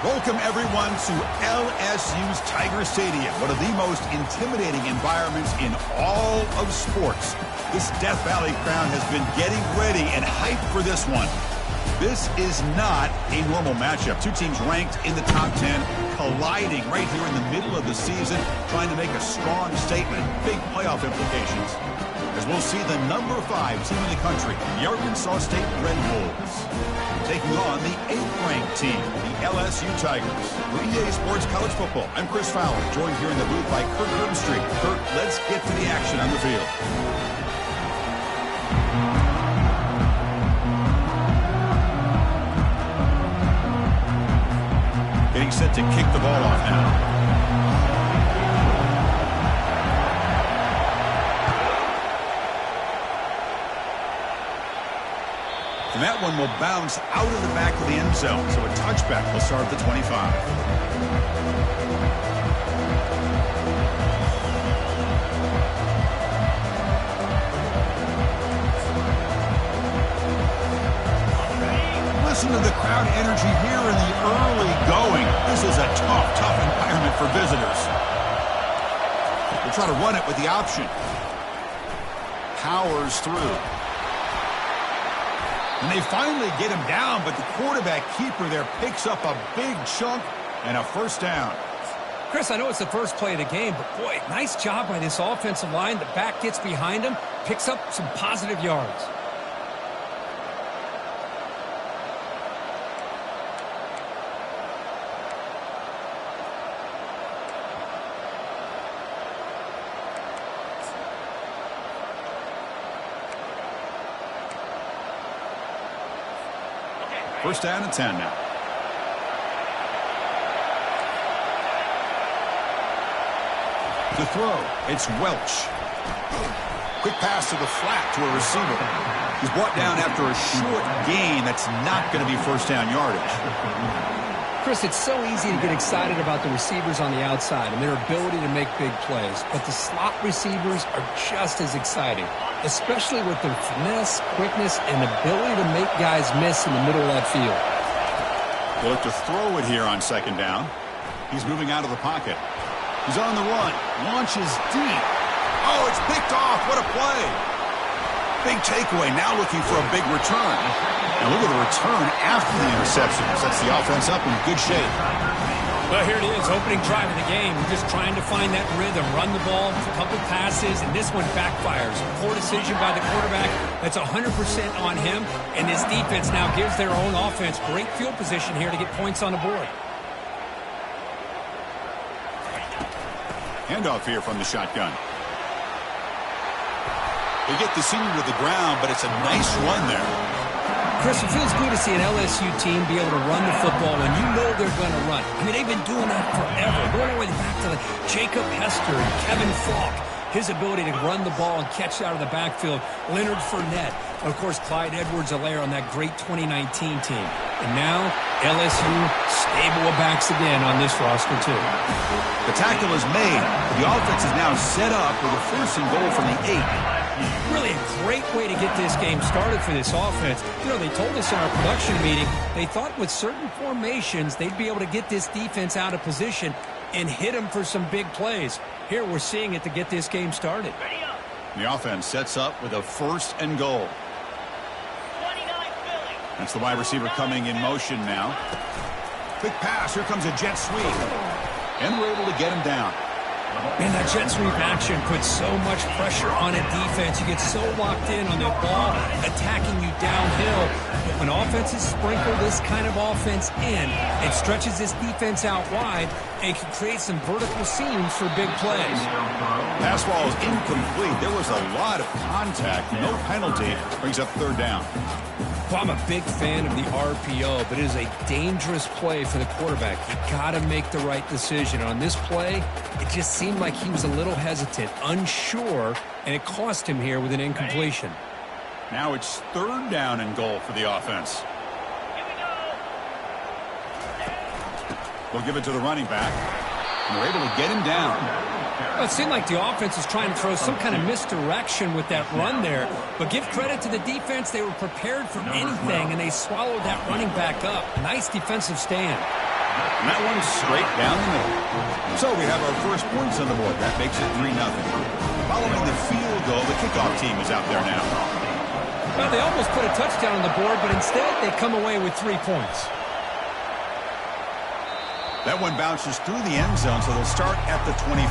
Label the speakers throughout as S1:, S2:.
S1: Welcome, everyone, to LSU's Tiger Stadium, one of the most intimidating environments in all of sports. This Death Valley crowd has been getting ready and hyped for this one. This is not a normal matchup. Two teams ranked in the top 10, colliding right here in the middle of the season, trying to make a strong statement, big playoff implications. As we'll see the number 5 team in the country, the Arkansas State Red Bulls, taking on the 8th-ranked team, the LSU Tigers. For BTA Sports College Football, I'm Chris Fowler, joined here in the booth by Kurt Grimstreet. Kurt, let's get to the action on the field. Getting set to kick the ball off now. And that one will bounce out of the back of the end zone. So a touchback will start at the 25. Listen to the crowd energy here in the early going. This is a tough environment for visitors. We'll try to run it with the option. Powers through. And they finally get him down, but the quarterback keeper there picks up a big chunk and a first down.
S2: Chris, I know it's the first play of the game, but boy, nice job by this offensive line. The back gets behind him, picks up some positive yards.
S1: First down and 10 now. To throw, it's Welch. Quick pass to the flat to a receiver. He's brought down after a short gain. That's not going to be first down yardage.
S2: Chris, it's so easy to get excited about the receivers on the outside and their ability to make big plays, but the slot receivers are just as exciting, especially with their finesse, quickness, and ability to make guys miss in the middle of that field.
S1: They'll look to throw it here on second down. He's moving out of the pocket. He's on the run. Launches deep. Oh, it's picked off. What a play. Big takeaway. Now looking for a big return. And look at the return after the interception. Sets the offense up in good shape.
S2: Well, here it is, opening drive of the game. We're just trying to find that rhythm, run the ball, a couple passes, and this one backfires. Poor decision by the quarterback. That's 100% on him, and this defense now gives their own offense great field position here to get points on the board.
S1: Handoff here from the shotgun. They get the senior to the ground, but it's a nice run there.
S2: Chris, it feels good to see an LSU team be able to run the football when you know they're going to run. I mean, they've been doing that forever. Going all the way back to Jacob Hester and Kevin Falk. His ability to run the ball and catch out of the backfield. Leonard Fournette. And, of course, Clyde Edwards-Helaire on that great 2019 team. And now, LSU stable of backs again on this roster, too.
S1: The tackle is made. The offense is now set up with a first and goal from the 8.
S2: Really a great way to get this game started for this offense. You know, they told us in our production meeting they thought with certain formations they'd be able to get this defense out of position and hit them for some big plays. Here we're seeing it to get this game started.
S1: The offense sets up with a first and goal. That's the wide receiver coming in motion now. Quick pass. Here comes a jet sweep. And we're able to get him down.
S2: Man, that jet sweep action puts so much pressure on a defense. You get so locked in on the ball attacking you downhill. But when offenses sprinkle this kind of offense in, it stretches this defense out wide and can create some vertical seams for big plays.
S1: Pass ball is incomplete. There was a lot of contact. No penalty. Brings up third down.
S2: Well, I'm a big fan of the RPO, but it is a dangerous play for the quarterback. You got to make the right decision. On this play, it just seemed like he was a little hesitant, unsure, and it cost him here with an incompletion.
S1: Now it's third down and goal for the offense. We'll give it to the running back. And we're able to get him down.
S2: Well, it seemed like the offense was trying to throw some kind of misdirection with that run there. But give credit to the defense. They were prepared for anything, and they swallowed that running back up. Nice defensive stand.
S1: And that one's straight down the middle. So we have our first points on the board. That makes it 3-0. Following the field goal, the kickoff team is out there now.
S2: Well, they almost put a touchdown on the board, but instead they come away with 3 points.
S1: That one bounces through the end zone, so they'll start at the 25.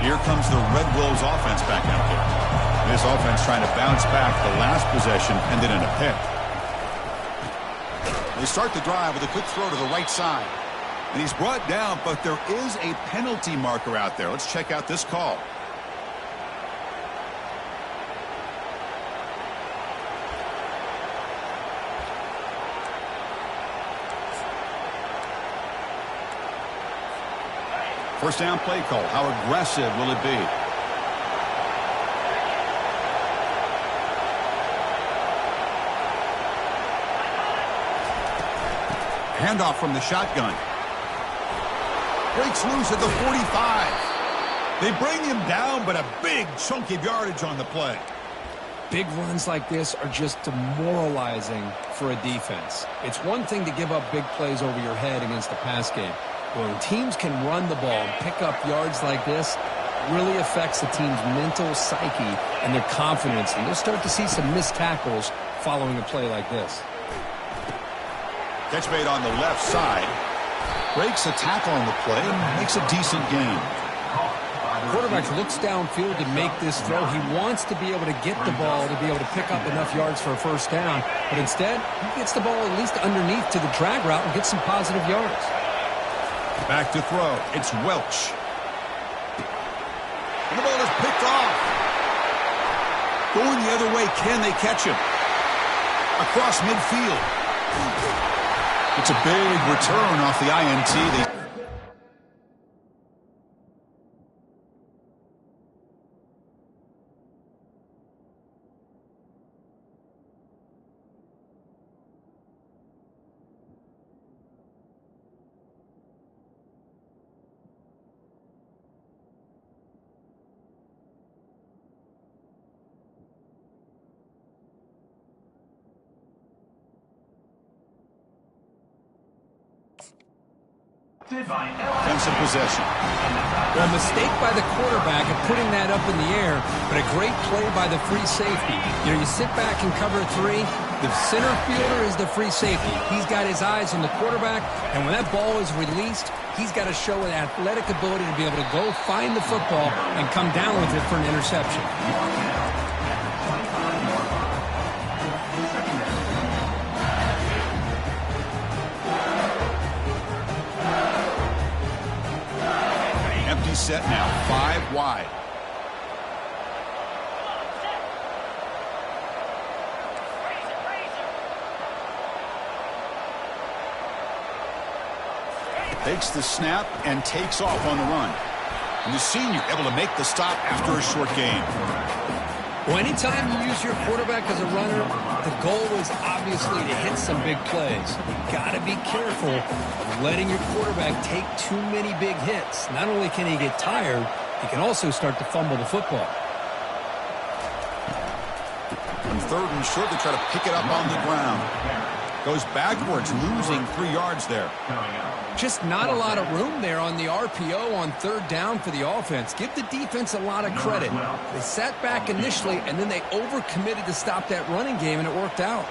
S1: Here comes the Red Wolves offense back out there. This offense trying to bounce back. The last possession ended in a pick. They start the drive with a quick throw to the right side. And he's brought down, but there is a penalty marker out there. Let's check out this call. First down play call. How aggressive will it be? Handoff from the shotgun. Breaks loose at the 45. They bring him down, but a big chunk of yardage on the play.
S2: Big runs like this are just demoralizing for a defense. It's one thing to give up big plays over your head against the pass game. When teams can run the ball and pick up yards like this, it really affects the team's mental psyche and their confidence. And you'll start to see some missed tackles following a play like this.
S1: Catch made on the left side. Breaks a tackle on the play and makes a decent gain.
S2: The quarterback looks downfield to make this throw. He wants to be able to get the ball to be able to pick up enough yards for a first down. But instead, he gets the ball at least underneath to the drag route and gets some positive yards.
S1: Back to throw. It's Welch. And the ball is picked off. Going the other way. Can they catch him? Across midfield. It's a big return off the INT. Defensive possession.
S2: Well, a mistake by the quarterback of putting that up in the air, but a great play by the free safety. You know, you sit back and cover 3. The center fielder is the free safety. He's got his eyes on the quarterback, and when that ball is released, he's got to show an athletic ability to be able to go find the football and come down with it for an interception.
S1: Set now, 5 wide. Takes the snap and takes off on the run. And the senior able to make the stop after a short gain.
S2: Well, anytime you use your quarterback as a runner, the goal is obviously to hit some big plays. You've got to be careful of letting your quarterback take too many big hits. Not only can he get tired, he can also start to fumble the football.
S1: On 3rd and short, they try to pick it up on the ground. Goes backwards, losing 3 yards there.
S2: Just not a lot of room there on the RPO on 3rd down for the offense. Give the defense a lot of credit. They sat back initially, and then they overcommitted to stop that running game, and it worked out.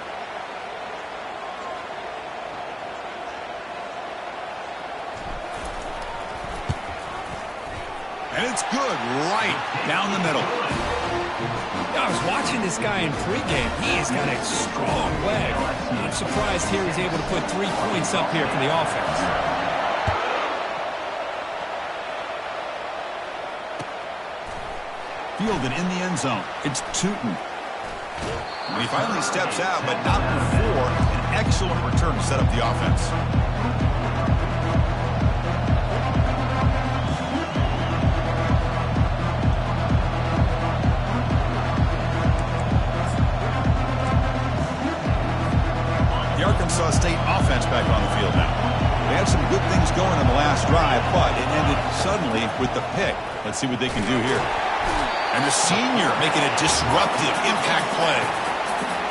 S1: And it's good right down the middle.
S2: I was watching this guy in pregame. He has got a strong leg. I'm surprised here he's able to put 3 points up here for the offense.
S1: Fielded in the end zone. It's Tootin. And he finally steps out, but not before an excellent return to set up the offense. The Arkansas State offense back on the field now. They had some good things going on the last drive, but it ended suddenly with the pick. Let's see what they can do here. And the senior making a disruptive impact play.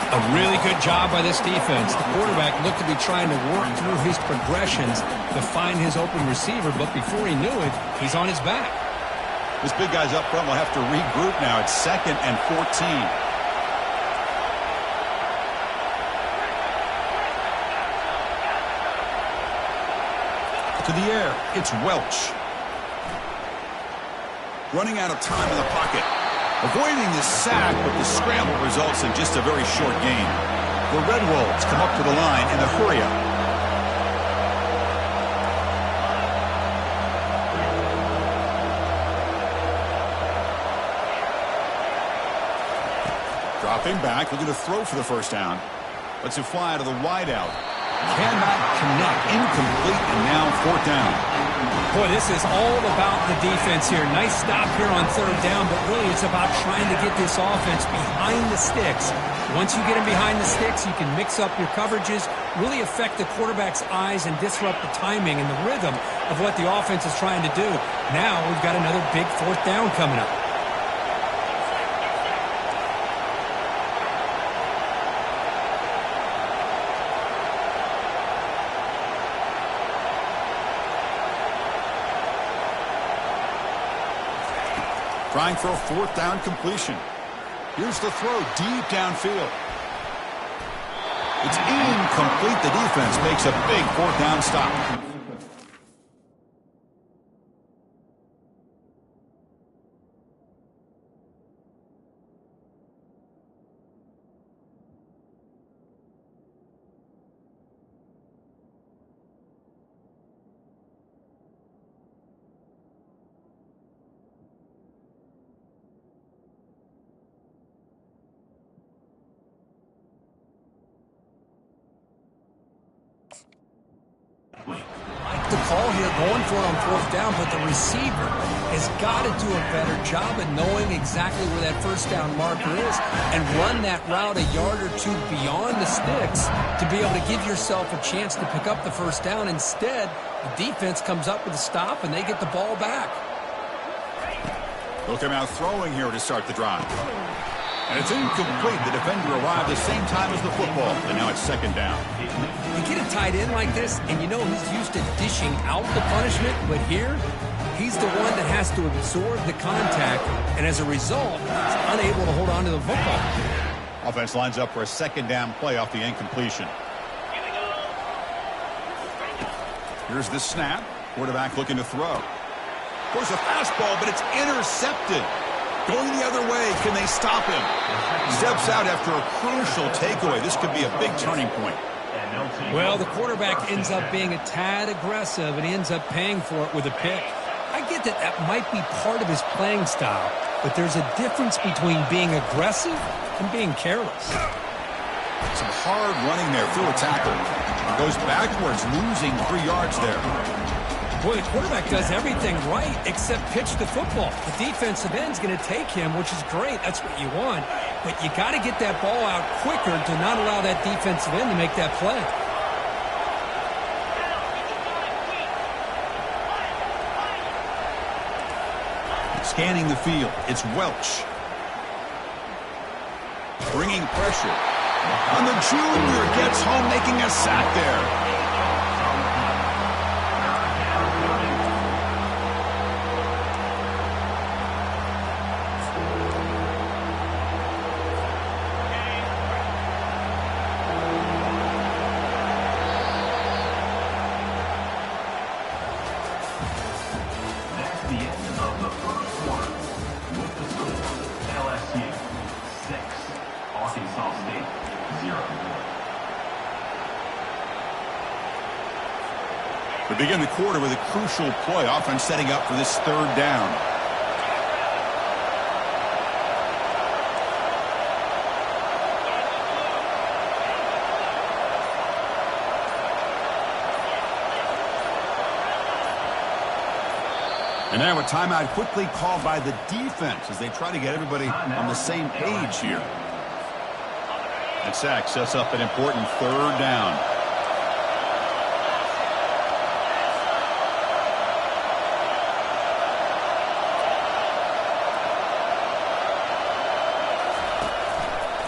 S2: A really good job by this defense. The quarterback looked to be trying to work through his progressions to find his open receiver, but before he knew it, he's on his back.
S1: This big guy's up front will have to regroup now. It's 2nd and 14. To the air, it's Welch. Running out of time in the pocket. Avoiding the sack, but the scramble results in just a very short gain. The Red Wolves come up to the line in the hurry-up. Dropping back, looking to throw for the first down. Lets it fly out of the wideout. Cannot connect. Incomplete, and now 4th down.
S2: Boy, this is all about the defense here. Nice stop here on 3rd down, but really it's about trying to get this offense behind the sticks. Once you get them behind the sticks, you can mix up your coverages, really affect the quarterback's eyes and disrupt the timing and the rhythm of what the offense is trying to do. Now we've got another big 4th down coming up.
S1: Trying for a 4th down completion. Here's the throw deep downfield. It's incomplete. The defense makes a big 4th down stop.
S2: The call here going for it on 4th down, but the receiver has got to do a better job of knowing exactly where that 1st down marker is and run that route a yard or two beyond the sticks to be able to give yourself a chance to pick up the 1st down. Instead, the defense comes up with a stop and they get the ball back.
S1: They'll come out throwing here to start the drive. And it's incomplete. The defender arrived the same time as the football, and now it's 2nd down.
S2: You get a tight end like this, and you know he's used to dishing out the punishment, but here, he's the one that has to absorb the contact, and as a result, he's unable to hold on to the football.
S1: Offense lines up for a 2nd down play off the incompletion. Here's the snap. Quarterback looking to throw. There's a fastball, but it's intercepted. Going the other way, can they stop him? Steps out after a crucial takeaway. This could be a big turning point.
S2: Well, the quarterback ends up being a tad aggressive, and he ends up paying for it with a pick. I get that that might be part of his playing style, but there's a difference between being aggressive and being careless.
S1: Some hard running there through a tackle. Goes backwards, losing 3 yards there.
S2: Boy, the quarterback does everything right except pitch the football. The defensive end's going to take him, which is great. That's what you want. But you got to get that ball out quicker to not allow that defensive end to make that play.
S1: Scanning the field, it's Welch. Bringing pressure. On the junior, gets home, making a sack there. We begin the quarter with a crucial play. Offense setting up for this 3rd down. And now a timeout quickly called by the defense as they try to get everybody on the same page here. That sack sets up an important 3rd down.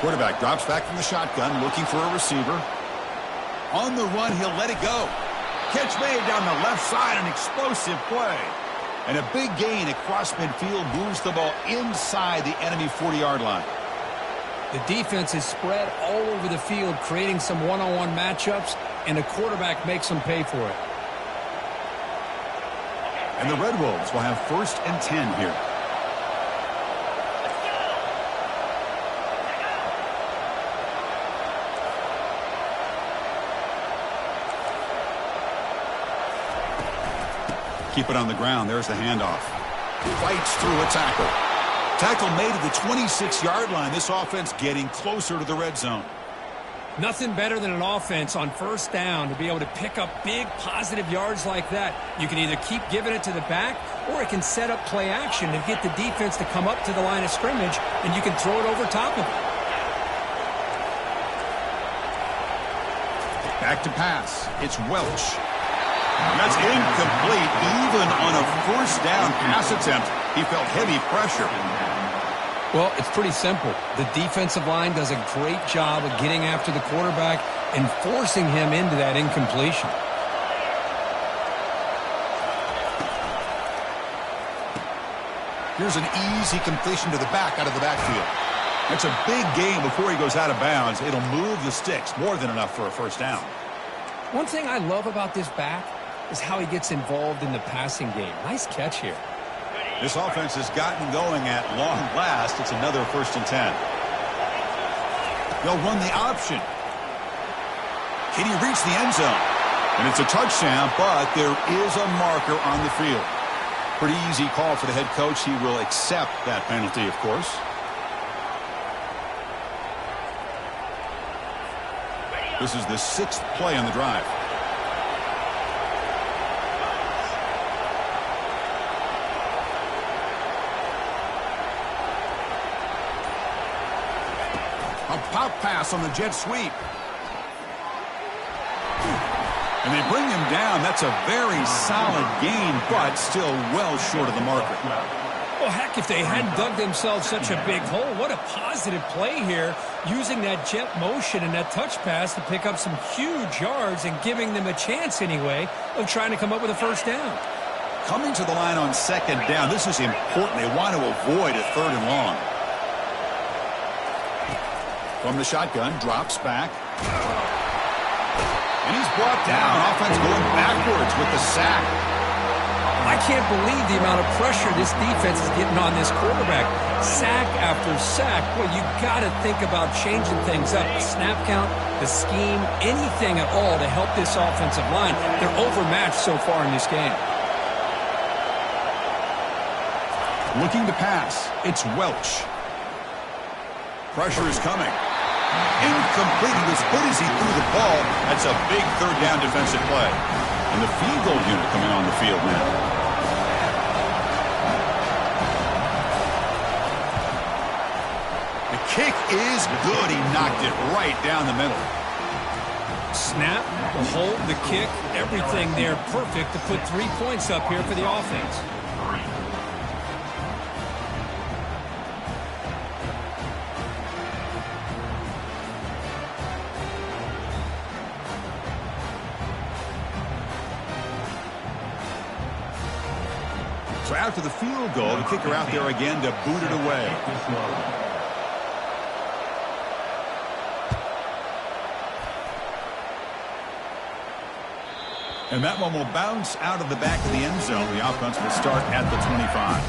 S1: Quarterback drops back from the shotgun, looking for a receiver. On the run, he'll let it go. Catch made down the left side, an explosive play. And a big gain across midfield moves the ball inside the enemy 40-yard line.
S2: The defense is spread all over the field, creating some one-on-one matchups, and the quarterback makes them pay for it.
S1: And the Red Wolves will have 1st and 10 here. Keep it on the ground. There's the handoff. Fights through a tackle. Tackle made at the 26-yard line. This offense getting closer to the red zone.
S2: Nothing better than an offense on 1st down to be able to pick up big positive yards like that. You can either keep giving it to the back, or it can set up play action to get the defense to come up to the line of scrimmage, and you can throw it over top of it.
S1: Back to pass. It's Welch. That's incomplete. Even on a 1st down pass attempt, he felt heavy pressure.
S2: Well, it's pretty simple. The defensive line does a great job of getting after the quarterback and forcing him into that incompletion.
S1: Here's an easy completion to the back out of the backfield. It's a big gain before he goes out of bounds. It'll move the sticks, more than enough for a 1st down.
S2: One thing I love about this back is how he gets involved in the passing game. Nice catch here.
S1: This offense has gotten going at long last. It's another 1st and 10. They'll run the option. Can he reach the end zone? And it's a touchdown, but there is a marker on the field. Pretty easy call for the head coach. He will accept that penalty, of course. This is the 6th play on the drive. A pop pass on the jet sweep. And they bring him down. That's a very solid gain, but still well short of the marker.
S2: Well, heck, if they hadn't dug themselves such a big hole, what a positive play here, using that jet motion and that touch pass to pick up some huge yards and giving them a chance anyway of trying to come up with a 1st down.
S1: Coming to the line on 2nd down, this is important. They want to avoid a 3rd and long. From the shotgun, drops back. And he's brought down. Offense going backwards with the sack.
S2: I can't believe the amount of pressure this defense is getting on this quarterback. Sack after sack. Well, you got to think about changing things up. The snap count, the scheme, anything at all to help this offensive line. They're overmatched so far in this game.
S1: Looking to pass. It's Welch. Pressure is coming. Incomplete. He was hit as he threw the ball. That's a big 3rd down defensive play. And the field goal unit coming on the field now. The kick is good. He knocked it right down the middle.
S2: Snap, the hold, the kick, everything there perfect to put 3 points up here for the offense.
S1: So after the field goal, the kicker out there again to boot it away. And that one will bounce out of the back of the end zone. The offense will start at the 25.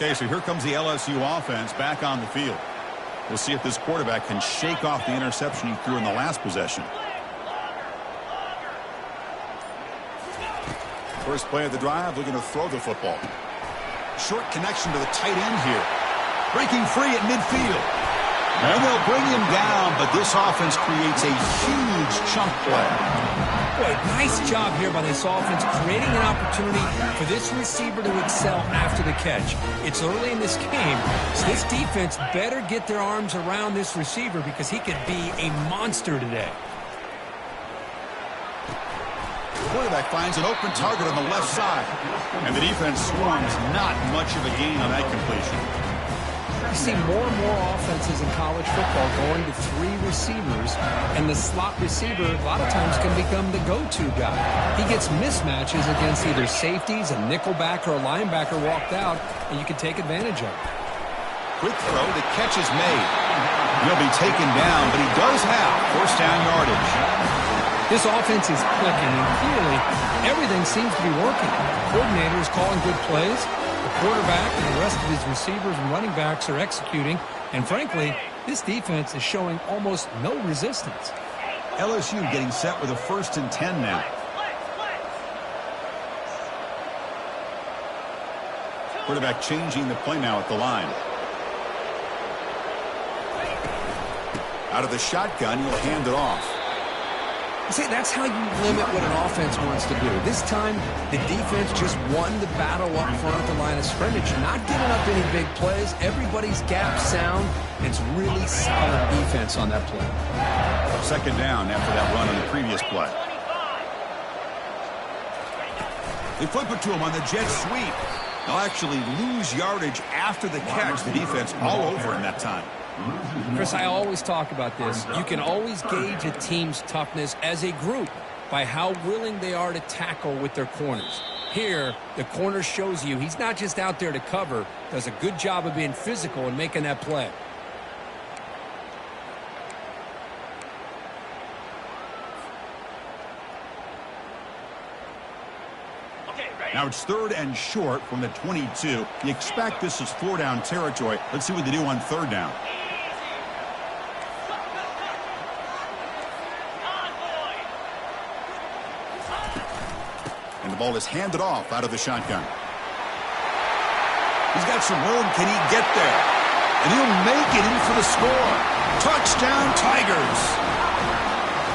S1: Okay, so here comes the LSU offense back on the field. We'll see if this quarterback can shake off the interception he threw in the last possession. First play of the drive, looking to throw the football. Short connection to the tight end here. Breaking free at midfield. And they'll bring him down, but this offense creates a huge chunk play.
S2: Boy, nice job here by this offense, creating an opportunity for this receiver to excel after the catch. It's early in this game, so this defense better get their arms around this receiver because he could be a monster today.
S1: quarterback finds an open target on the left side. And the defense swarms not much of a gain on that completion.
S2: You see more and more offenses in college football going to 3 receivers, and the slot receiver a lot of times can become the go-to guy. He gets mismatches against either safeties, a nickelback, or a linebacker walked out, and you can take advantage of it.
S1: Quick throw, the catch is made. He'll be taken down, but he does have first down yardage.
S2: This offense is clicking, and clearly everything seems to be working. The coordinator is calling good plays. The quarterback and the rest of his receivers and running backs are executing. And frankly, this defense is showing almost no resistance.
S1: LSU getting set with a 1st and 10 now. Quarterback changing the play now at the line. Out of the shotgun, he'll hand it off.
S2: See, that's how you limit what an offense wants to do. This time, the defense just won the battle up front at the line of scrimmage, not giving up any big plays. Everybody's gap sound. It's really solid defense on that play.
S1: 2nd down after that run on the previous play. They flip it to him on the jet sweep. They'll actually lose yardage after the catch. The defense all over him that time.
S2: Chris, I always talk about this. You can always gauge a team's toughness as a group by how willing they are to tackle with their corners. Here, the corner shows you he's not just out there to cover, does a good job of being physical and making that play.
S1: Now it's 3rd and short from the 22. You expect this is 4-down territory. Let's see what they do on 3rd down. And the ball is handed off out of the shotgun. He's got some room. Can he get there? And he'll make it in for the score. Touchdown, Tigers.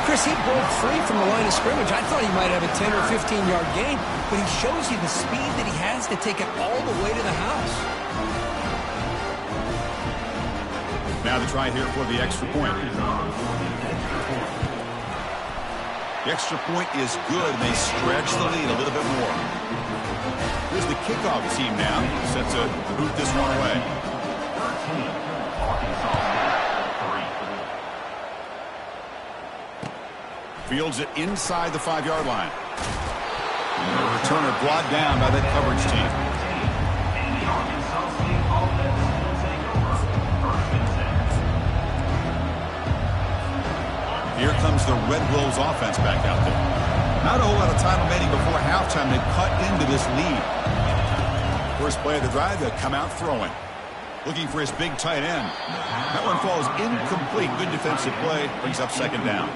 S2: Chris, he broke free from the line of scrimmage. I thought he might have a 10 or 15-yard gain, but he shows you the speed that he has to take it all the way to the house.
S1: Now the try here for the extra point. The extra point is good. They stretch the lead a little bit more. Here's the kickoff team now. Set to boot this one away. Fields it inside the 5-yard line. And the returner brought down by that coverage team. Here comes the Red Wolves offense back out there. Not a whole lot of time remaining before halftime to cut into this lead. First play of the drive, they'll come out throwing. Looking for his big tight end. That one falls incomplete. Good defensive play. Brings up 2nd down.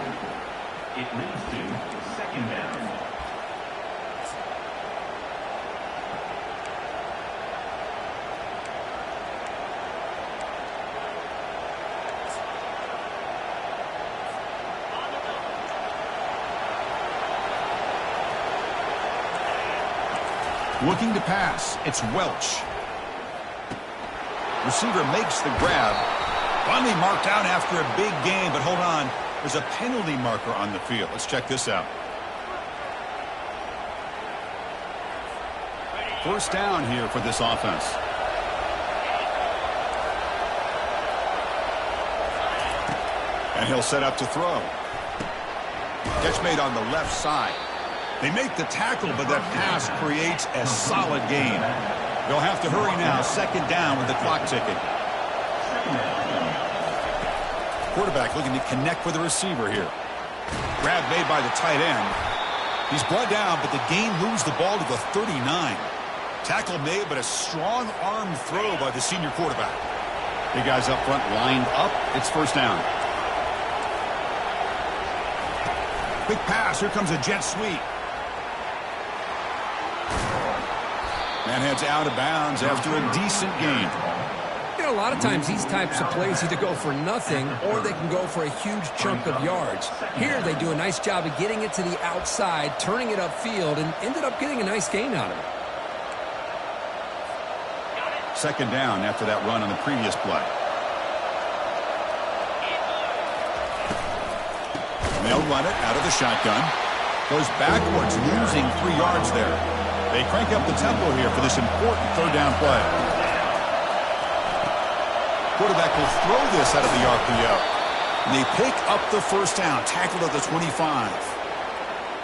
S3: It leads to 2nd down.
S1: Looking to pass. It's Welch. Receiver makes the grab. Finally marked out after a big gain, but hold on. There's a penalty marker on the field. Let's check this out. First down here for this offense. And he'll set up to throw. Catch made on the left side. They make the tackle, but that pass creates a solid gain. They'll have to hurry now. 2nd down with the clock ticking. Quarterback looking to connect with the receiver here. Grab made by the tight end. He's brought down, but the gain moves the ball to the 39. Tackle made, but a strong arm throw by the senior quarterback. Big guys up front lined up. It's 1st down. Quick pass. Here comes a jet sweep. Man heads out of bounds after a decent gain.
S2: You know, a lot of times these types of plays either go for nothing or they can go for a huge chunk of yards. Here they do a nice job of getting it to the outside, turning it upfield, and ended up getting a nice gain out of it.
S1: 2nd down after that run on the previous play. They'll run it out of the shotgun. Goes backwards, losing 3 yards there. They crank up the tempo here for this important third down play. Quarterback will throw this out of the RPO. And they pick up the first down, tackled at the 25.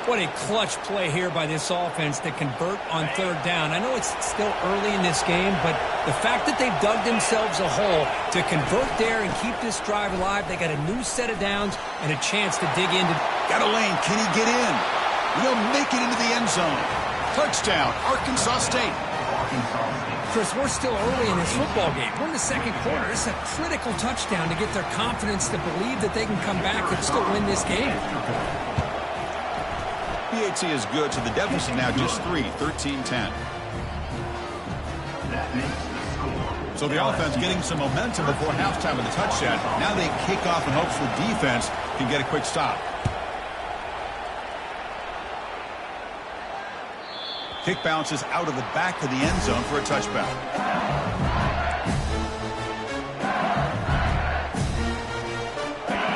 S2: What a clutch play here by this offense to convert on third down. I know it's still early in this game, but the fact that they've dug themselves a hole to convert there and keep this drive alive, they got a new set of downs and a chance to dig into.
S1: Got a lane. Can he get in? He'll make it into the end zone. Touchdown, Arkansas State.
S2: Chris, we're still early in this football game. We're in the second quarter. It's a critical touchdown to get their confidence to believe that they can come back and still win this game.
S1: BTA is good, so the deficit now just 3, 13-10. So the offense getting some momentum before halftime with the touchdown. Now they kick off in hopes the defense can get a quick stop. Kick bounces out of the back of the end zone for a touchback.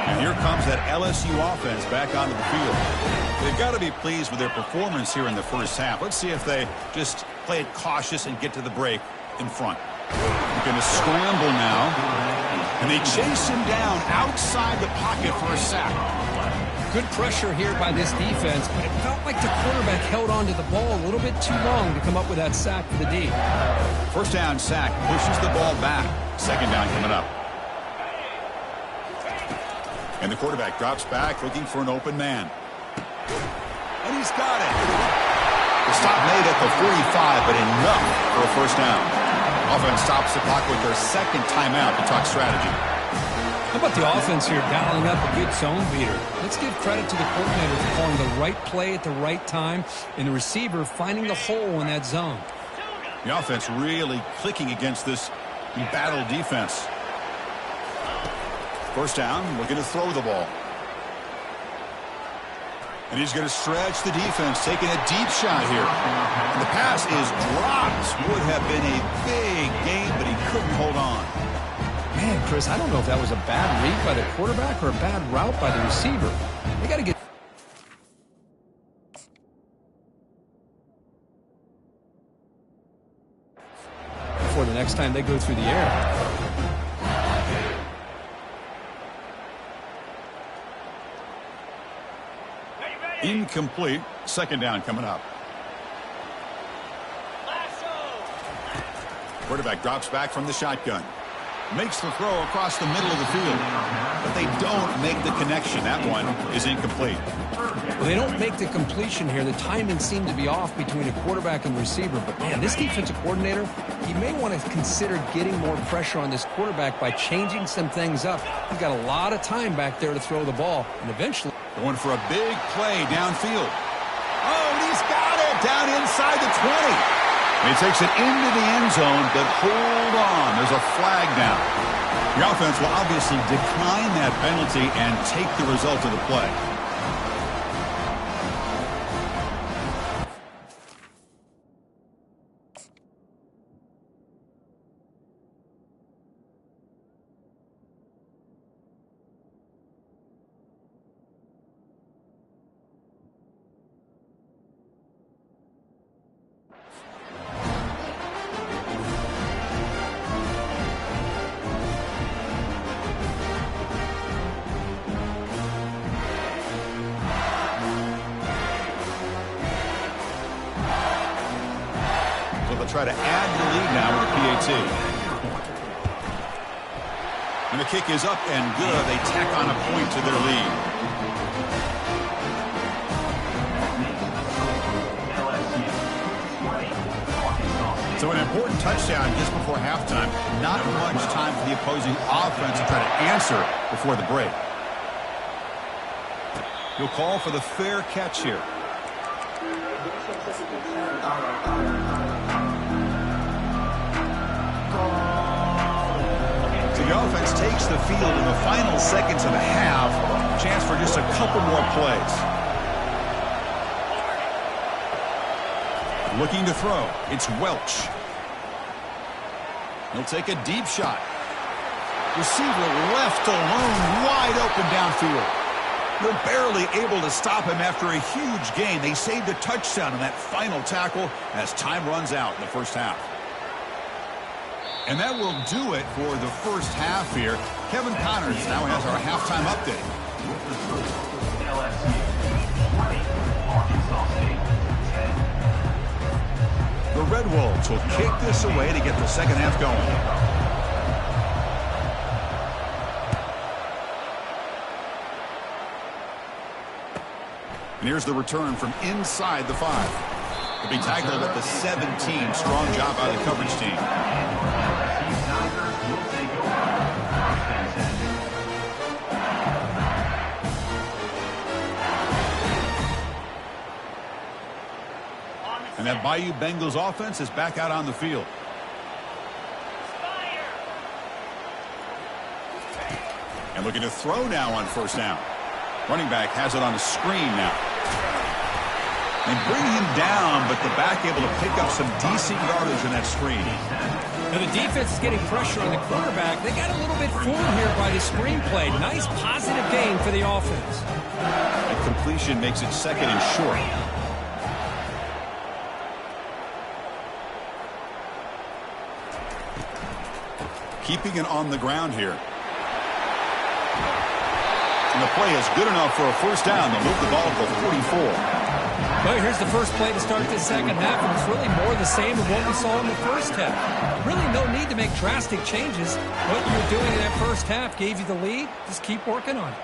S1: And here comes that LSU offense back onto the field. They've got to be pleased with their performance here in the first half. Let's see if they just play it cautious and get to the break in front. They're going to scramble now. And they chase him down outside the pocket for a sack.
S2: Good pressure here by this defense, but it felt like the quarterback held on to the ball a little bit too long to come up with that sack for the D.
S1: First down sack, pushes the ball back. Second down coming up. And the quarterback drops back, looking for an open man. And he's got it. The stop made at the 45, but enough for a first down. Offense stops the clock with their second timeout to talk strategy.
S2: How about the offense here dialing up a good zone beater? Let's give credit to the coordinator for calling the right play at the right time and the receiver finding the hole in that zone.
S1: The offense really clicking against this embattled defense. First down, looking to throw the ball. And he's going to stretch the defense, taking a deep shot here. And the pass is dropped. Would have been a big gain, but he couldn't hold on.
S2: Man, Chris, I don't know if that was a bad read by the quarterback or a bad route by the receiver. They got to get before the next time they go through the air.
S1: Incomplete. Second down coming up. Quarterback drops back from the shotgun. Makes the throw across the middle of the field. But they don't make the connection. That one is incomplete.
S2: Well, they don't make the completion here. The timing seemed to be off between a quarterback and receiver. But, man, this defensive coordinator, he may want to consider getting more pressure on this quarterback by changing some things up. He's got a lot of time back there to throw the ball. And eventually
S1: going for a big play downfield. Oh, and he's got it down inside the 20. And he takes it into the end zone, but hold on. There's a flag down. The offense will obviously decline that penalty and take the result of the play. Try to add the lead now with the PAT. And the kick is up and good. They tack on a point to their lead. So an important touchdown just before halftime. Not much time for the opposing offense to try to answer before the break. He'll call for the fair catch here. The offense takes the field in the final seconds of the half. Chance for just a couple more plays. Looking to throw. It's Welch. He'll take a deep shot. Receiver left alone, wide open downfield. They're barely able to stop him after a huge gain. They saved a touchdown in that final tackle as time runs out in the first half. And that will do it for the first half here. Kevin Connors now has our halftime update. The Red Wolves will kick this away to get the second half going. And here's the return from inside the 5. To be tackled at the 17. Strong job by the coverage team. And that Bayou Bengals offense is back out on the field. And looking to throw now on first down. Running back has it on a screen now. They bring him down, but the back able to pick up some decent yardage in that screen.
S2: Now the defense is getting pressure on the quarterback. They got a little bit fooled here by the screen play. Nice positive gain for the offense.
S1: That completion makes it second and short. Keeping it on the ground here. And the play is good enough for a first down. They'll move the ball to 44.
S2: Well, here's the first play to start this second half, and it's really more the same of what we saw in the first half. Really no need to make drastic changes. What you were doing in that first half gave you the lead. Just keep working on it.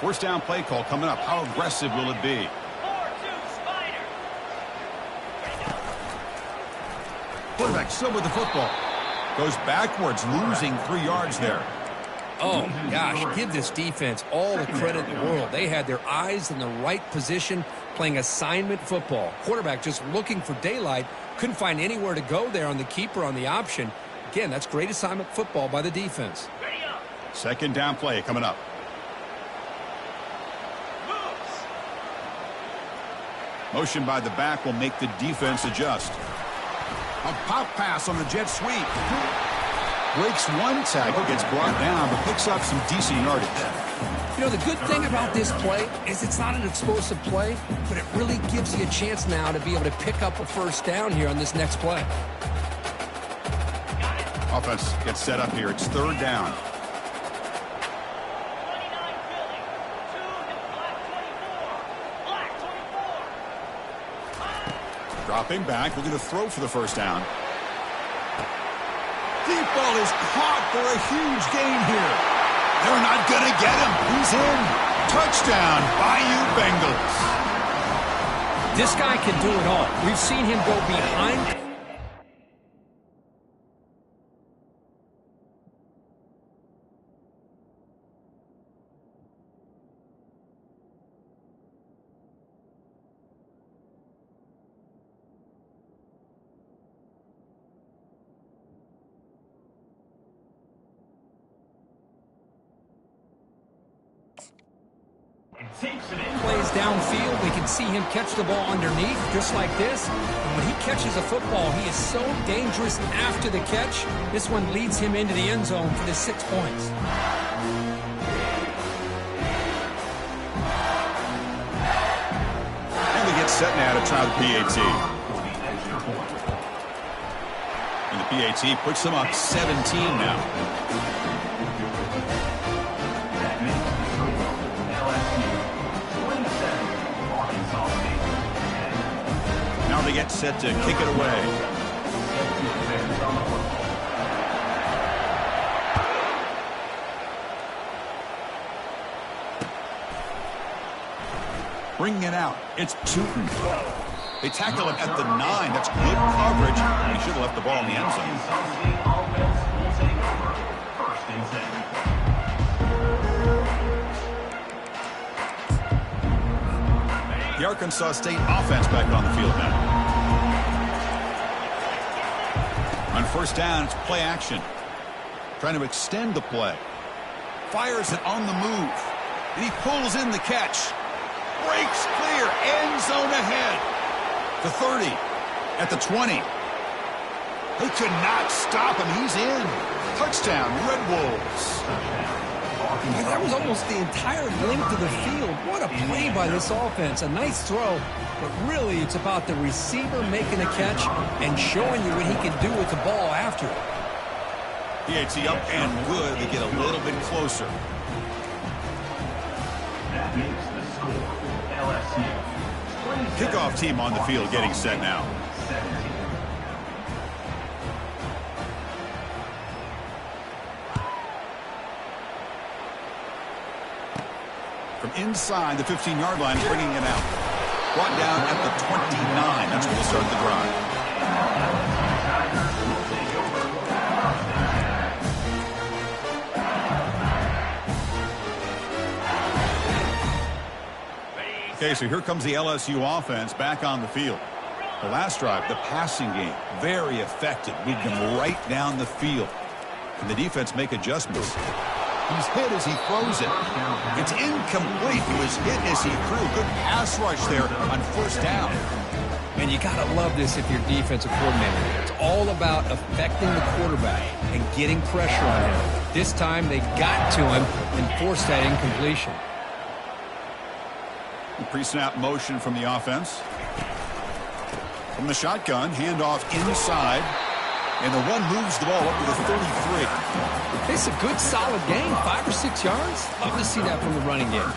S1: First down play call coming up. How aggressive will it be?
S3: 4-2 Spider.
S1: Quarterback still with the football. Goes backwards, losing 3 yards there.
S2: Oh, gosh, give this defense all the credit in the world. They had their eyes in the right position, playing assignment football. Quarterback just looking for daylight. Couldn't find anywhere to go there on the keeper on the option. Again, that's great assignment football by the defense.
S1: Second down play coming up. Motion by the back will make the defense adjust. A pop pass on the jet sweep. Breaks one tackle, gets brought down, but picks up some decent yardage.
S2: You know, the good thing about this play is it's not an explosive play, but it really gives you a chance now to be able to pick up a first down here on this next play.
S1: Offense gets set up here. It's third down. Dropping back, looking to throw for the first down. Deep ball is caught for a huge gain here. They're not going to get him. He's in. Touchdown, Bayou Bengals.
S2: This guy can do it all. We've seen him go behind. Plays downfield. We can see him catch the ball underneath, just like this. And when he catches a football, he is so dangerous after the catch. This one leads him into the end zone for the 6 points.
S1: And they get set now to try the PAT. And the PAT puts them up 17 now. They get set to kick it away. Bringing it out. It's Tootin. They tackle him at the 9. That's good coverage. He should have left the ball in the end zone. The Arkansas State offense back on the field now. On first down, it's play action. Trying to extend the play. Fires it on the move. And he pulls in the catch. Breaks clear. End zone ahead. The 30. At the 20. They could not stop him. He's in. Touchdown, Red Wolves.
S2: That was almost the entire length of the field. What a play by this offense. A nice throw, but really it's about the receiver making a catch and showing you what he can do with the ball after it.
S1: BTA up and good to get a little bit closer.
S4: That makes the score LSU.
S1: Kickoff team on the field getting set now. From inside the 15-yard line, bringing it out. Brought down at the 29. That's where we'll start the drive. Okay, so here comes the LSU offense back on the field. The last drive, the passing game, very effective. Moved them right down the field. And the defense make adjustments. He's hit as he throws it. It's incomplete. He was hit as he threw. Good pass rush there on first down.
S2: And you got to love this if you're defensive coordinator. It's all about affecting the quarterback and getting pressure on him. This time they got to him and forced that incompletion.
S1: Pre-snap motion from the offense. From the shotgun, handoff inside. And the one moves the ball up to the 33.
S2: It's a good, solid gain, 5 or 6 yards. Love to see that from the running game.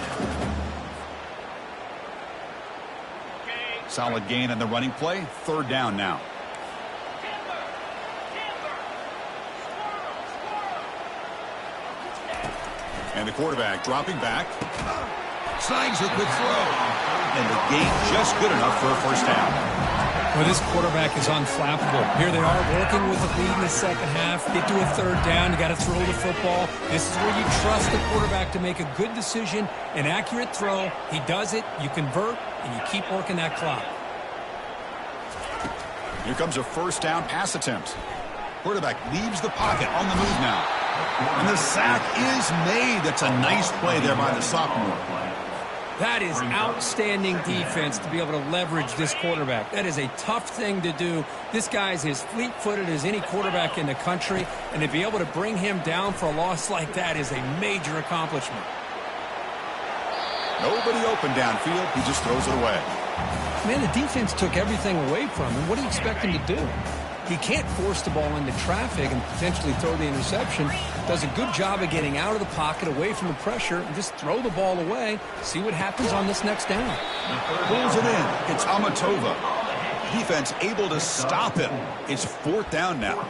S1: Solid gain on the running play. Third down now. And the quarterback dropping back. Snags a quick throw. And the gain just good enough for a first down.
S2: Well, this quarterback is unflappable. Here they are working with the lead in the second half. Get to a third down. You got to throw the football. This is where you trust the quarterback to make a good decision, an accurate throw. He does it. You convert, and you keep working that clock.
S1: Here comes a first down pass attempt. Quarterback leaves the pocket on the move now. And the sack is made. That's a nice play there by the sophomore.
S2: That is outstanding defense to be able to leverage this quarterback. That is a tough thing to do. This guy's as fleet-footed as any quarterback in the country, and to be able to bring him down for a loss like that is a major accomplishment.
S1: Nobody open downfield. He just throws it away.
S2: Man, the defense took everything away from him. What do you expect him to do? He can't force the ball into traffic and potentially throw the interception. Does a good job of getting out of the pocket, away from the pressure, and just throw the ball away. See what happens on this next down.
S1: Pulls it in. It's Amatova. Defense able to stop him. It's fourth down now.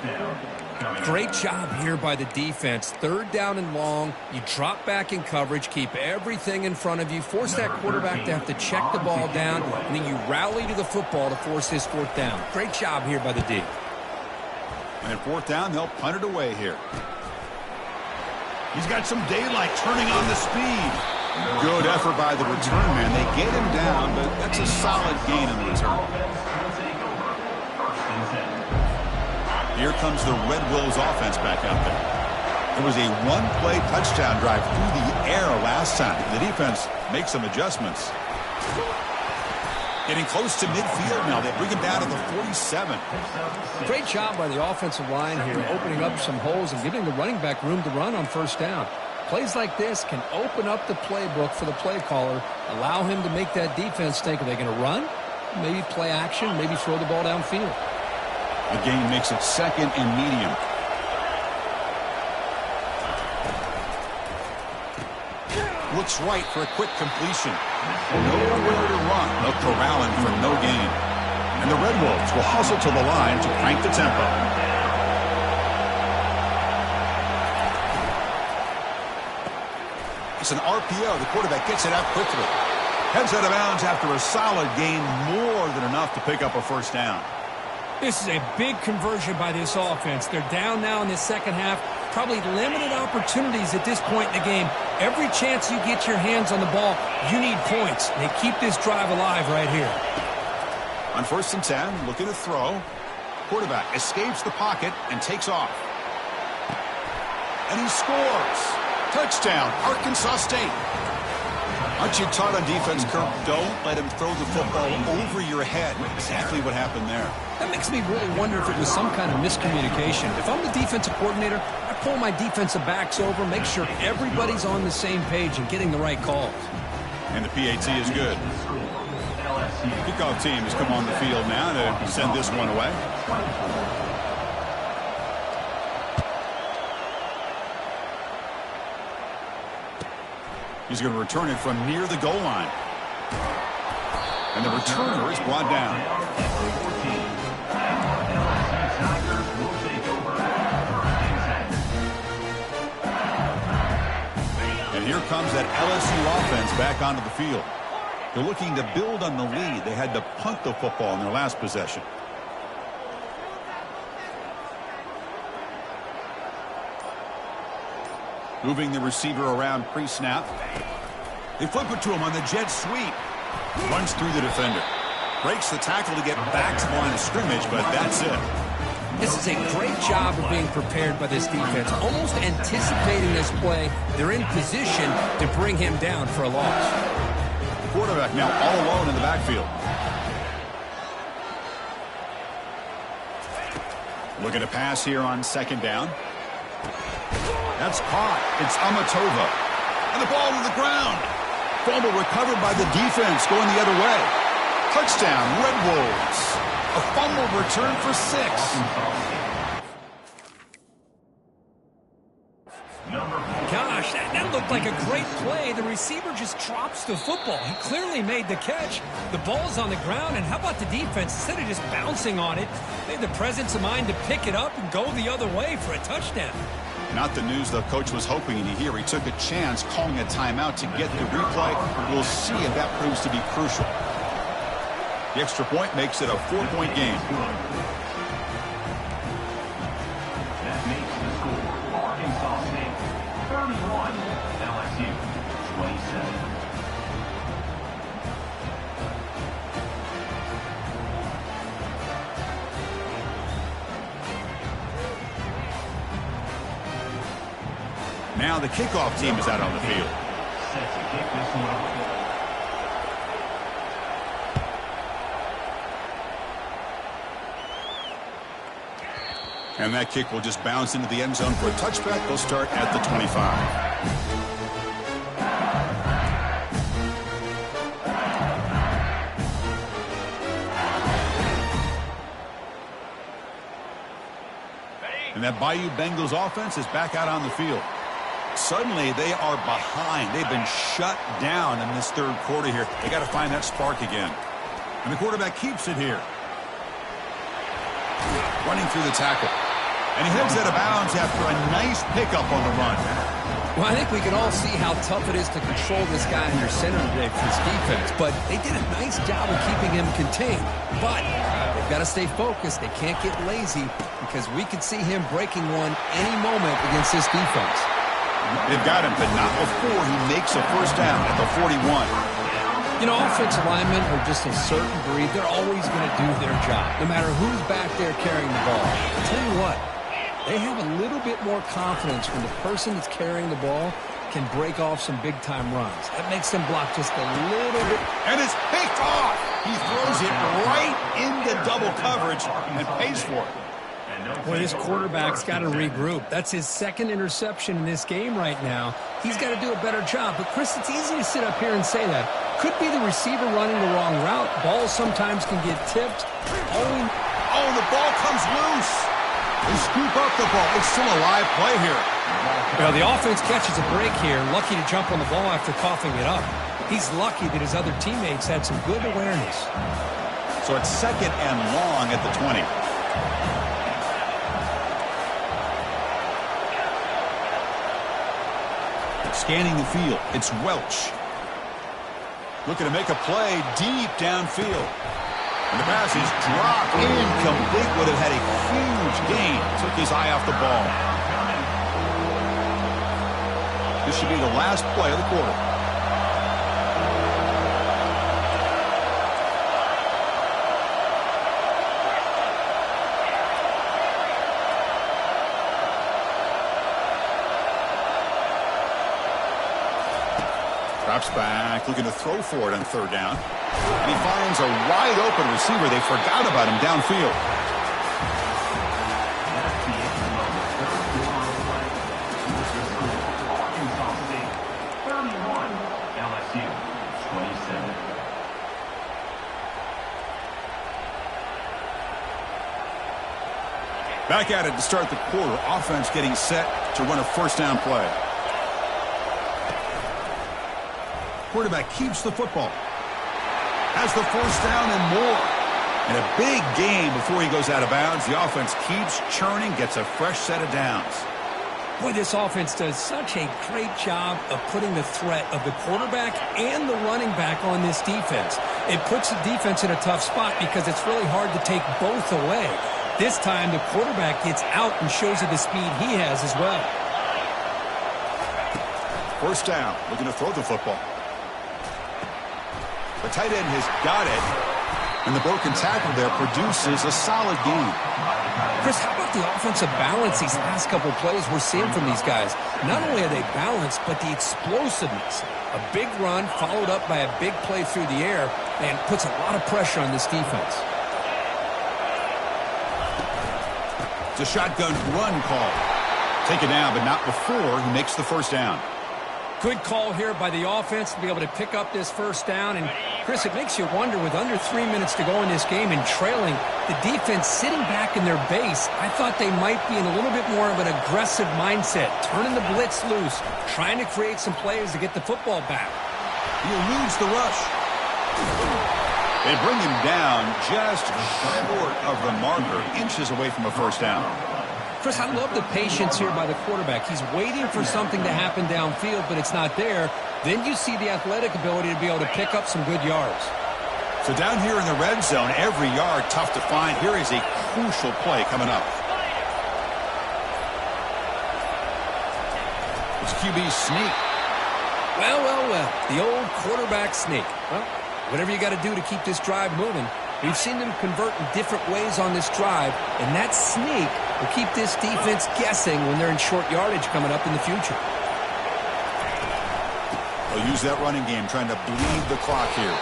S2: Great job here by the defense. Third down and long. You drop back in coverage, keep everything in front of you, force that quarterback to have to check the ball down, and then you rally to the football to force this fourth down. Great job here by the D.
S1: And at fourth down, they'll punt it away here. He's got some daylight turning on the speed. Good effort by the return man. They get him down, but that's a solid gain in the return. Here comes the Red Wolves offense back out there. It was a one-play touchdown drive through the air last time. The defense makes some adjustments. Getting close to midfield now. They bring him down to the 47.
S2: Great job by the offensive line here, opening up some holes and giving the running back room to run on first down. Plays like this can open up the playbook for the play caller, allow him to make that defense think, are they going to run? Maybe play action, maybe throw the ball downfield.
S1: The gain makes it second and medium. Looks right for a quick completion. Nowhere to run. They'll corral him for no gain. And the Red Wolves will hustle to the line to crank the tempo. It's an RPO. The quarterback gets it out quickly. Heads out of bounds after a solid gain, more than enough to pick up a first down.
S2: This is a big conversion by this offense. They're down now in the second half. Probably limited opportunities at this point in the game. Every chance you get your hands on the ball, you need points. They keep this drive alive right here.
S1: On first and 10, looking to throw. Quarterback escapes the pocket and takes off. And he scores. Touchdown, Arkansas State. Aren't you taught on defense, Kirk? Don't let him throw the football over your head. Exactly what happened there.
S2: That makes me really wonder if it was some kind of miscommunication. If I'm the defensive coordinator, I pull my defensive backs over, make sure everybody's on the same page and getting the right calls.
S1: And the PAT is good. Kickoff team has come on the field now to send this one away. He's going to return it from near the goal line. And the returner is brought down. And here comes that LSU offense back onto the field. They're looking to build on the lead. They had to punt the football in their last possession. Moving the receiver around pre-snap. They flip it to him on the jet sweep. Runs through the defender. Breaks the tackle to get back to the line of scrimmage, but that's it.
S2: This is a great job of being prepared by this defense. Almost anticipating this play. They're in position to bring him down for a loss.
S1: The quarterback now all alone in the backfield. Looking to pass here on second down. That's caught. It's Amatova. And the ball to the ground. Fumble recovered by the defense going the other way. Touchdown, Red Wolves. A fumble return for 6.
S2: Gosh, that looked like a great play. The receiver just drops the football. He clearly made the catch. The ball's on the ground, and how about the defense? Instead of just bouncing on it, they had the presence of mind to pick it up and go the other way for a touchdown.
S1: Not the news the coach was hoping to hear. He took a chance calling a timeout to get the replay. We'll see if that proves to be crucial. The extra point makes it a 4-point game.
S4: That makes the score Arkansas State 31, LSU 27.
S1: Now the kickoff team is out on the field.
S4: Set to kick this one off.
S1: And that kick will just bounce into the end zone for a touchback. They'll start at the 25. And that Bayou Bengals offense is back out on the field. Suddenly, they are behind. They've been shut down in this third quarter here. They got to find that spark again. And the quarterback keeps it here. Running through the tackle. And he heads out of bounds after a nice pickup on the run.
S2: Well, I think we can all see how tough it is to control this guy under center today for this defense. But they did a nice job of keeping him contained. But they've got to stay focused. They can't get lazy because we could see him breaking one any moment against this defense.
S1: They've got him, but not before he makes a first down at the 41.
S2: You know, offensive linemen are just a certain breed. They're always going to do their job, no matter who's back there carrying the ball. I'll tell you what, they have a little bit more confidence when the person that's carrying the ball can break off some big-time runs. That makes them block just a little bit.
S1: And it's picked off. He throws it right into double coverage and pays for it.
S2: Boy, this quarterback's got to regroup. That's his second interception in this game right now. He's got to do a better job. But, Chris, it's easy to sit up here and say that. Could be the receiver running the wrong route. Balls sometimes can get tipped.
S1: Oh, the ball comes loose. They scoop up the ball. It's still a live play here.
S2: Well, the offense catches a break here. Lucky to jump on the ball after coughing it up. He's lucky that his other teammates had some good awareness.
S1: So it's second and long at the 20. Scanning the field, it's Welch. Looking to make a play deep downfield. And the pass is dropped incomplete. Would have had a huge gain. Took his eye off the ball. This should be the last play of the quarter. Drops back, looking to throw for it on third down. And he finds a wide-open receiver. They forgot about him downfield. Back at it to start the quarter. Offense getting set to run a first down play. Quarterback keeps the football. Has the first down and more. And a big gain before he goes out of bounds. The offense keeps churning, gets a fresh set of downs.
S2: Boy, this offense does such a great job of putting the threat of the quarterback and the running back on this defense. It puts the defense in a tough spot because it's really hard to take both away. This time, the quarterback gets out and shows you the speed he has as well.
S1: First down, looking to throw the football. The tight end has got it, and the broken tackle there produces a solid gain.
S2: Chris, how about the offensive balance these last couple plays we're seeing from these guys? Not only are they balanced, but the explosiveness. A big run followed up by a big play through the air, and puts a lot of pressure on this defense.
S1: It's a shotgun run call. Taken down, but not before he makes the first down.
S2: Good call here by the offense to be able to pick up this first down. And, Chris, it makes you wonder, with under 3 minutes to go in this game and trailing, the defense sitting back in their base, I thought they might be in a little bit more of an aggressive mindset, turning the blitz loose, trying to create some plays to get the football back.
S1: He eludes the rush. They bring him down just short of the marker, inches away from a first down.
S2: Chris, I love the patience here by the quarterback. He's waiting for something to happen downfield, but it's not there. Then you see the athletic ability to be able to pick up some good yards.
S1: So down here in the red zone, every yard tough to find. Here is a crucial play coming up. It's QB sneak.
S2: Well, the old quarterback sneak. Well, whatever you got to do to keep this drive moving. We've seen them convert in different ways on this drive, and that sneak will keep this defense guessing when they're in short yardage coming up in the future.
S1: They'll use that running game, trying to bleed the clock here.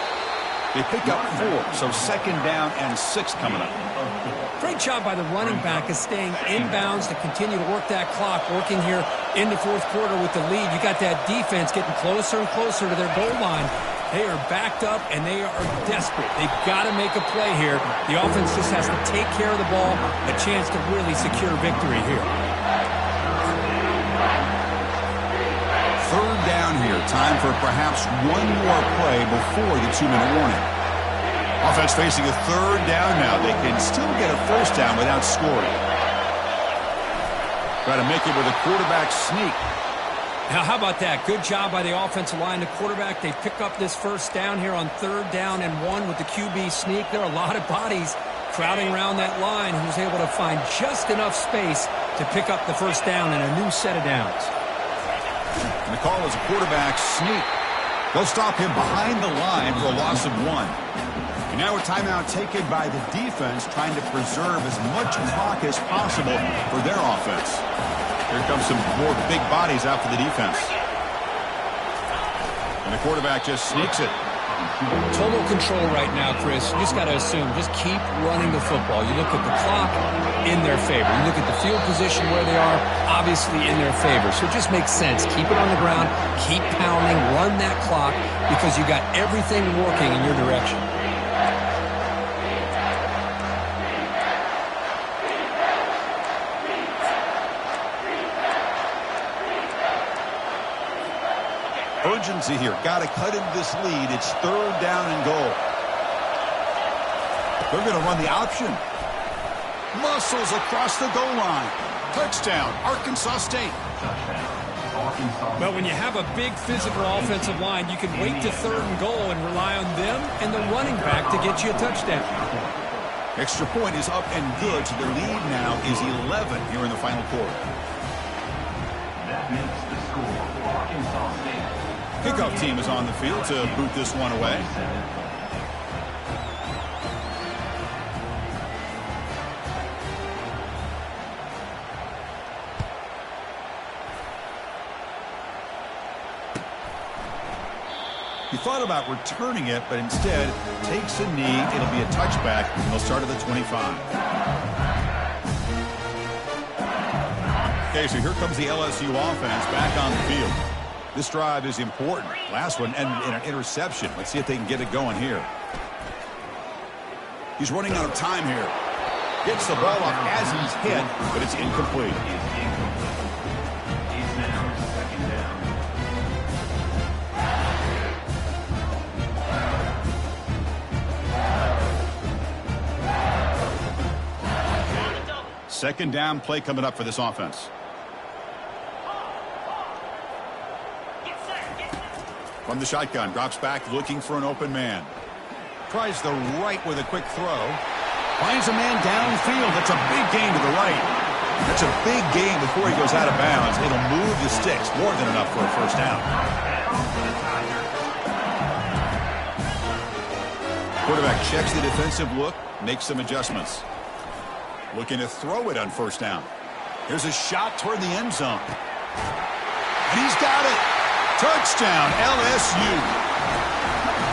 S1: They pick up 4, so second down and 6 coming up.
S2: Great job by the running back of staying inbounds to continue to work that clock, working here in the fourth quarter with the lead. You got that defense getting closer and closer to their goal line. They are backed up, and they are desperate. They've got to make a play here. The offense just has to take care of the ball, a chance to really secure victory here.
S1: Third down here. Time for perhaps one more play before the 2-minute warning. Offense facing a third down now. They can still get a first down without scoring. Try to make it with a quarterback sneak.
S2: Now, how about that? Good job by the offensive line. The quarterback, they pick up this first down here on third down and 1 with the QB sneak. There are a lot of bodies crowding around that line, who's able to find just enough space to pick up the first down and a new set of downs.
S1: And the call is a quarterback sneak. They'll stop him behind the line for a loss of 1. And now a timeout taken by the defense, trying to preserve as much clock as possible for their offense. Here comes some more big bodies out for the defense. And the quarterback just sneaks it.
S2: Total control right now, Chris. You just got to assume, just keep running the football. You look at the clock, in their favor. You look at the field position where they are, obviously in their favor. So it just makes sense. Keep it on the ground, keep pounding, run that clock, because you got everything working in your direction.
S1: Urgency here. Got to cut into this lead. It's third down and goal. They're going to run the option. Muscles across the goal line. Touchdown, Arkansas State.
S2: Well, when you have a big physical offensive line, you can wait to third and goal and rely on them and the running back to get you a touchdown.
S1: Extra point is up and good, so the lead now is 11 here in the final quarter.
S4: That makes the score Arkansas State.
S1: Kickoff team is on the field to boot this one away. He thought about returning it, but instead takes a knee. It'll be a touchback, and they'll start at the 25. Okay, so here comes the LSU offense back on the field. This drive is important. Last one and an interception. Let's see if they can get it going here. He's running out of time here. Gets the ball off as he's hit, but it's incomplete.
S4: He's now second down.
S1: Second down play coming up for this offense. From the shotgun, drops back looking for an open man. Tries the right with a quick throw. Finds a man downfield. That's a big gain to the right. That's a big gain before he goes out of bounds. It'll move the sticks. More than enough for a first down. Quarterback checks the defensive look, makes some adjustments. Looking to throw it on first down. Here's a shot toward the end zone. And he's got it. Touchdown, LSU.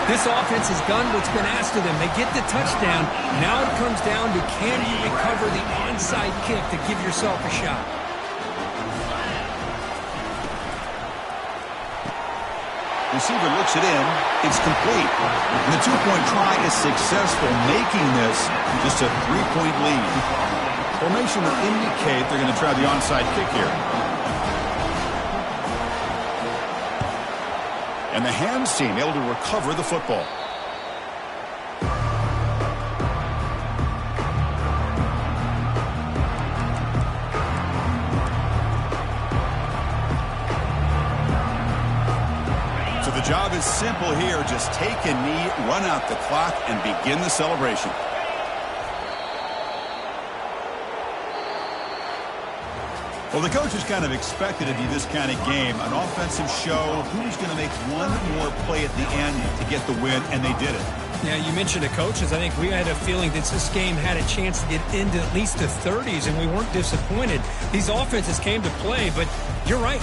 S2: This offense has done what's been asked of them. They get the touchdown. Now it comes down to, can you recover the onside kick to give yourself a shot?
S1: Receiver looks it in. It's complete. And the two-point try is successful, making this just a three-point lead. Formation will indicate they're going to try the onside kick here. And the hands team able to recover the football. So the job is simple here. Just take a knee, run out the clock, and begin the celebration. Well, the coaches kind of expected it to be this kind of game, an offensive show. Who's going to make one more play at the end to get the win, and they did it.
S2: Yeah, you mentioned the coaches. I think we had a feeling that this game had a chance to get into at least the 30s, and we weren't disappointed. These offenses came to play, but you're right.